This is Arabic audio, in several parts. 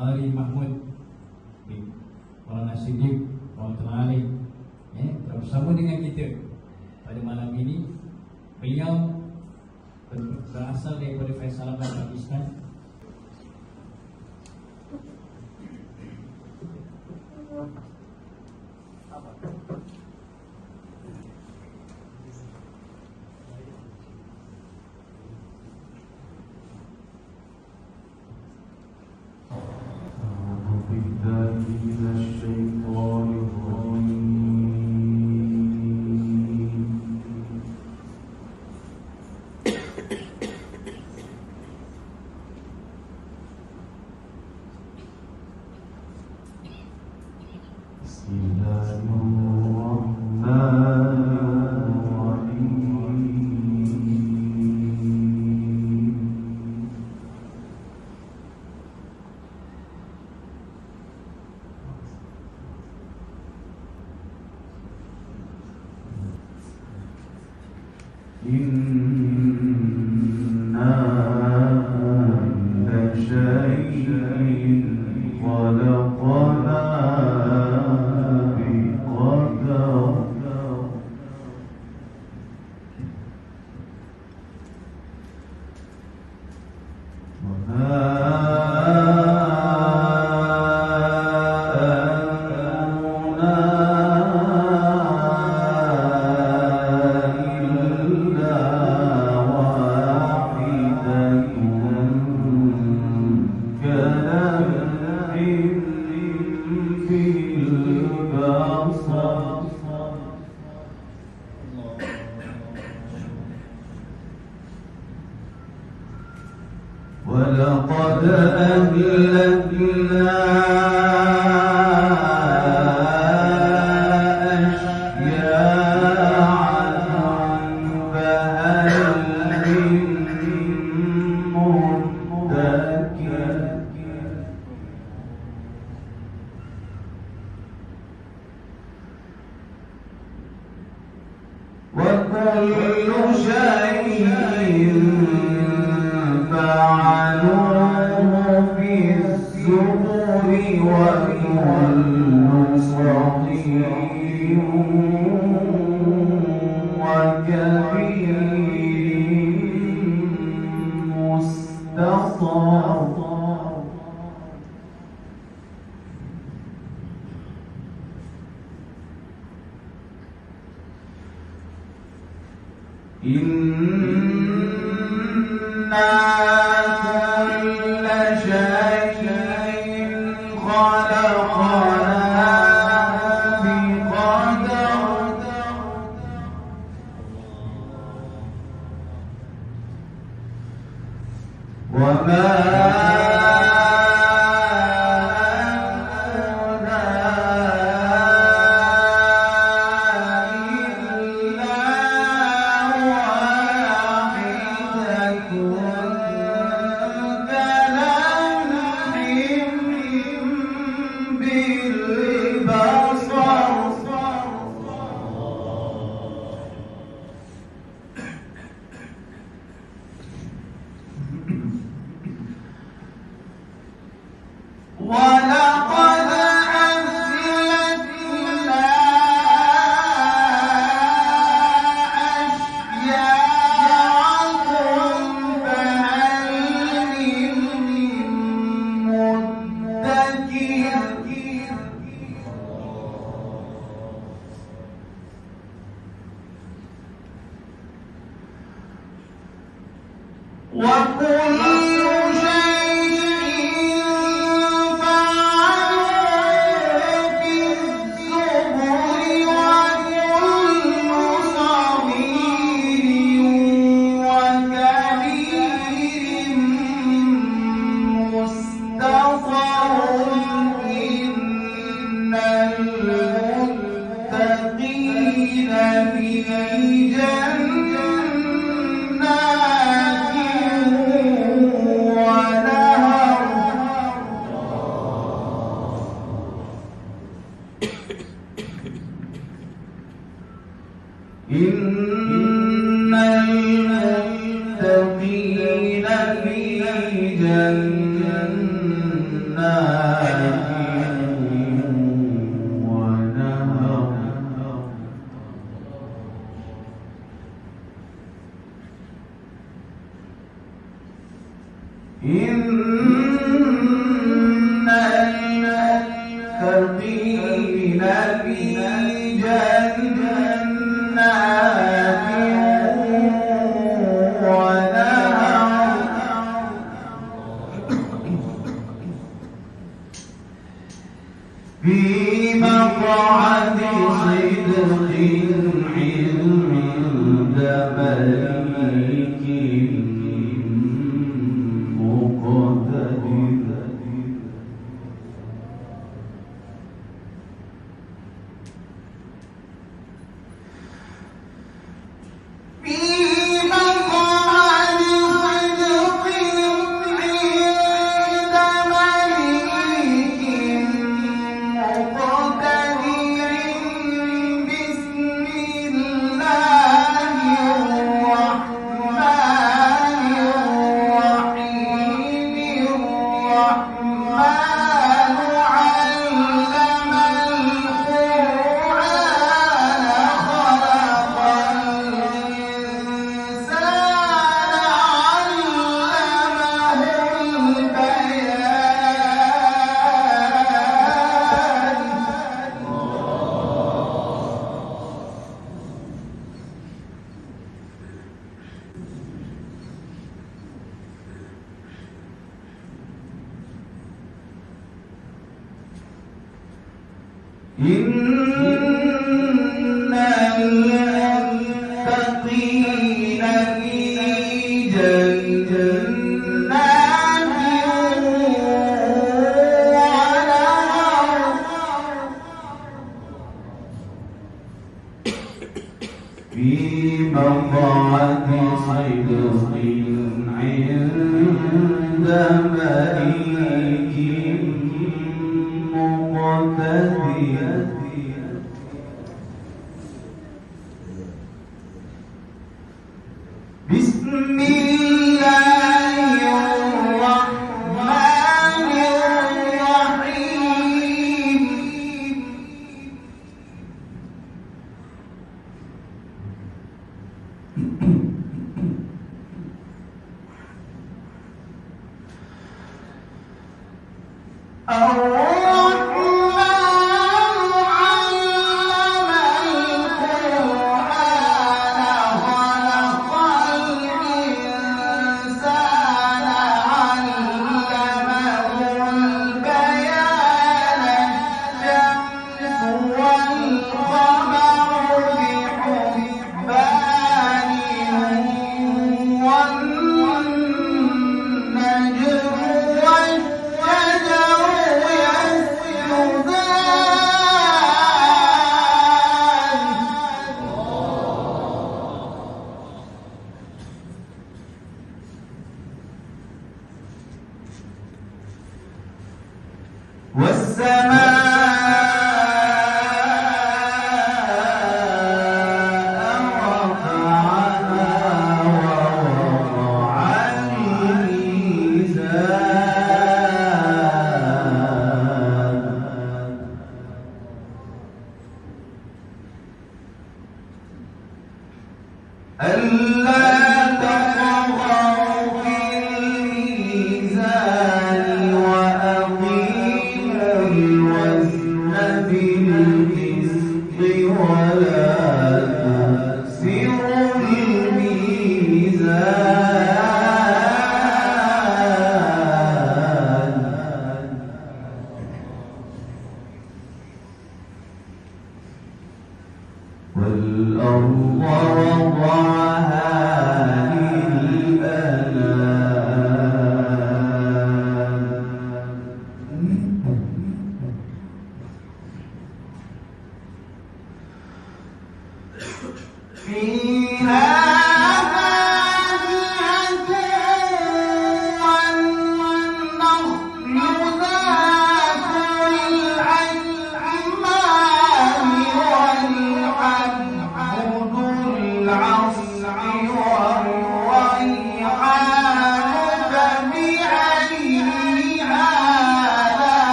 Qari Mahmud Maulana Siddiq, Maulana Ali bersama dengan kita pada malam ini. Beliau berasal daripada Faisalabad, Pakistan. ولقد أهلكنا أشياعا فهل من مدكر وكل شيء فعلوه في الزبر وكل صغير وكبير مستطر إنا كل شيء خلقناه بقدر وما ولقد أهلكنا أشياعكم فهل من مدكر وكل شيء فعلوه في الزبر إن المتقين في جنات ونهر إن المتقين في جنات ونهر في مقعد صدق عند مليك مقتدر إن المتقين في جنات ونهر في مقعد صدق عند مليك مقتدر بسم الله الرحمن الرحيم ألا تطغوا في الميزان وأقيموا الوزن بالقسط ولا تخسروا الميزان والأرض وضعها فيها فاكهة والنخل ذات الأكمام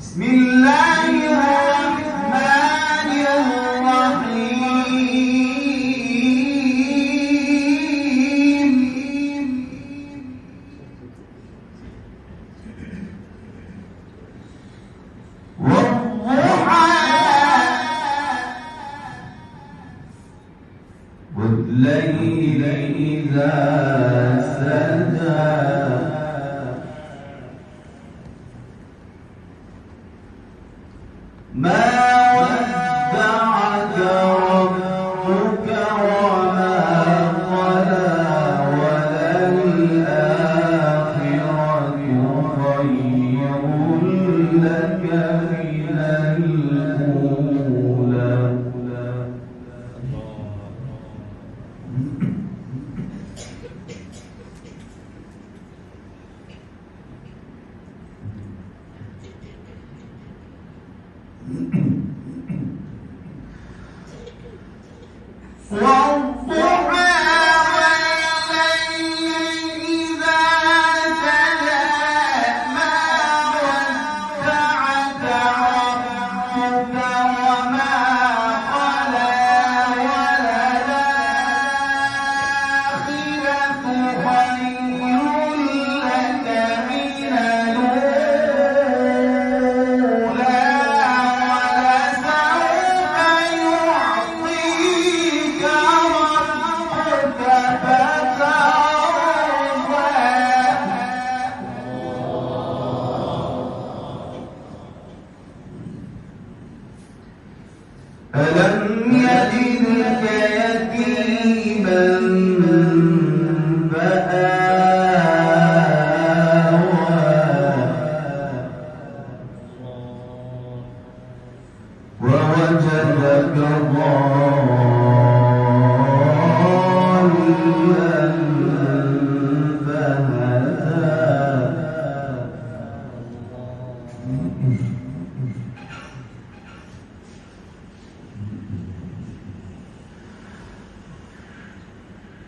بسم الله الرحمن الرحيم والضحى والليل إذا سجى ما ودعك ربك وما قلى وللآخرة خير لك من الأولى والضحى والليل إذا سجى ما ودعك ربك وما قلى وللآخرة خير لك من الأولى ولسوف يعطيك ربك فترضى ألم يجدك يتيما فآوى ووجدك ضالا فهدى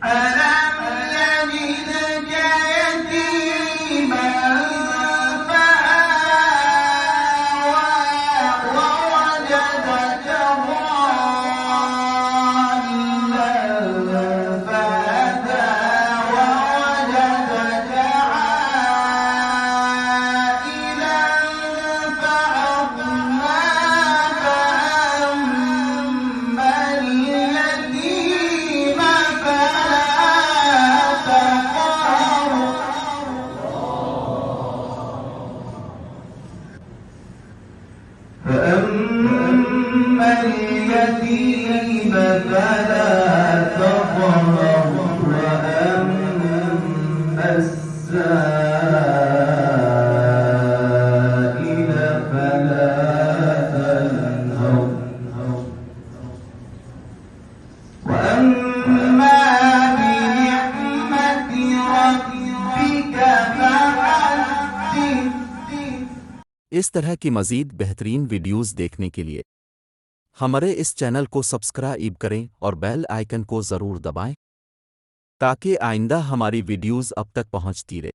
ألم يجدك يتيما فآوى ووجدك ضالا فهدى ووجدك عائلا فأغنى فأما اليتيم فلا تقهر فأما اليتيم فلا تقهر وأما السائل فلا تنهر وأما بنعمة ربك فحدث इस तरह की मज़ीद बेहतरीन वीडियोज़ देखने के लिए हमारे इस चैनल को सब्सक्राइब करें और बेल आइकन को ज़रूर दबाएं ताकि आइंदा हमारी वीडियोज़ अब तक पहुंचती रहे।